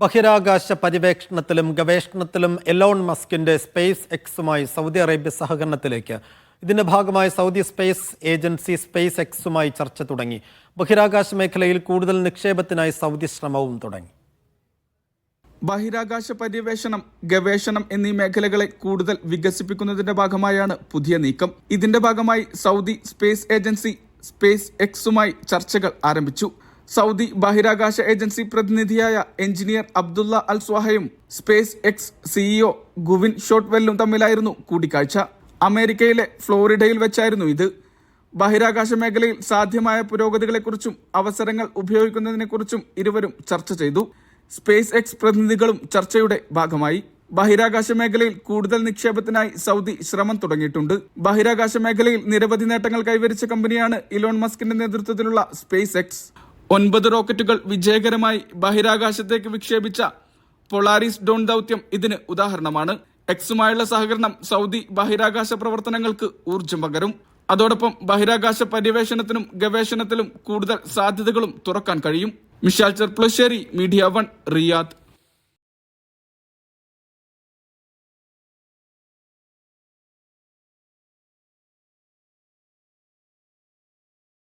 ബഹിരാകാശ പര്യവേക്ഷണത്തിലും ഗവേഷണത്തിലും എലോൺ മസ്കിന്റെ space എക്സുമായി Saudi Arabia സഹകരണത്തിലേക്ക്. ഇതിന്റെ ഭാഗമായി സൗദി സ്പേസ് ഏജൻസി സ്പേസ് എക്സുമായി ചർച്ച തുടങ്ങി. ബഹിരാകാശ മേഖലയിൽ കൂടുതൽ നിക്ഷേപത്തിനായി സൗദി ശ്രമവും തുടങ്ങി. ബഹിരാകാശ പര്യവേഷണം, ഗവേഷണം എന്നീ മേഖലകളെ കൂടുതൽ വികസിപ്പിക്കുന്നതിന്റെ ഭാഗമായാണ് പുതിയ നീക്കം. ഇതിന്റെ ഭാഗമായി സൗദി സ്പേസ് ഏജൻസി സ്പേസ് എക്സുമായി ചർച്ചകൾ ആരംഭിച്ചു. സൗദി ബഹിരാകാശ ഏജൻസി പ്രതിനിധിയായ എഞ്ചിനീയർ അബ്ദുള്ള അൽ സ്വാഹയും സ്പേസ് എക്സ് സിഇഒ ഗുവിൻ ഷോട്ട്വെല്ലും തമ്മിലായിരുന്നു കൂടിക്കാഴ്ച. അമേരിക്കയിലെ ഫ്ലോറിഡയിൽ വെച്ചായിരുന്നു ഇത്. ബഹിരാകാശ മേഖലയിൽ സാധ്യമായ പുരോഗതികളെക്കുറിച്ചും അവസരങ്ങൾ ഉപയോഗിക്കുന്നതിനെക്കുറിച്ചും ഇരുവരും ചർച്ച ചെയ്തു. സ്പേസ് എക്സ് പ്രതിനിധികളും ചർച്ചയുടെ ഭാഗമായി. ബഹിരാകാശ മേഖലയിൽ കൂടുതൽ നിക്ഷേപത്തിനായി സൗദി ശ്രമം തുടങ്ങിയിട്ടുണ്ട്. ബഹിരാകാശ മേഖലയിൽ നിരവധി നേട്ടങ്ങൾ കൈവരിച്ച കമ്പനിയാണ് ഇലോൺ മസ്കിന്റെ നേതൃത്വത്തിലുള്ള സ്പേസ് എക്സ്. 9 റോക്കറ്റുകൾ വിജയകരമായി ബഹിരാകാശത്തേക്ക് വിക്ഷേപിച്ച പൊളാരിസ് ഡോൺ ദൗത്യം ഇതിന് ഉദാഹരണമാണ്. എക്സുമായുള്ള സഹകരണം സൗദി ബഹിരാകാശ പ്രവർത്തനങ്ങൾക്ക് ഊർജം പകരും. അതോടൊപ്പം ബഹിരാകാശ പര്യവേഷണത്തിനും ഗവേഷണത്തിലും കൂടുതൽ സാധ്യതകളും തുറക്കാൻ കഴിയും. Mishal Cherpulassery, media 1, Riyadh.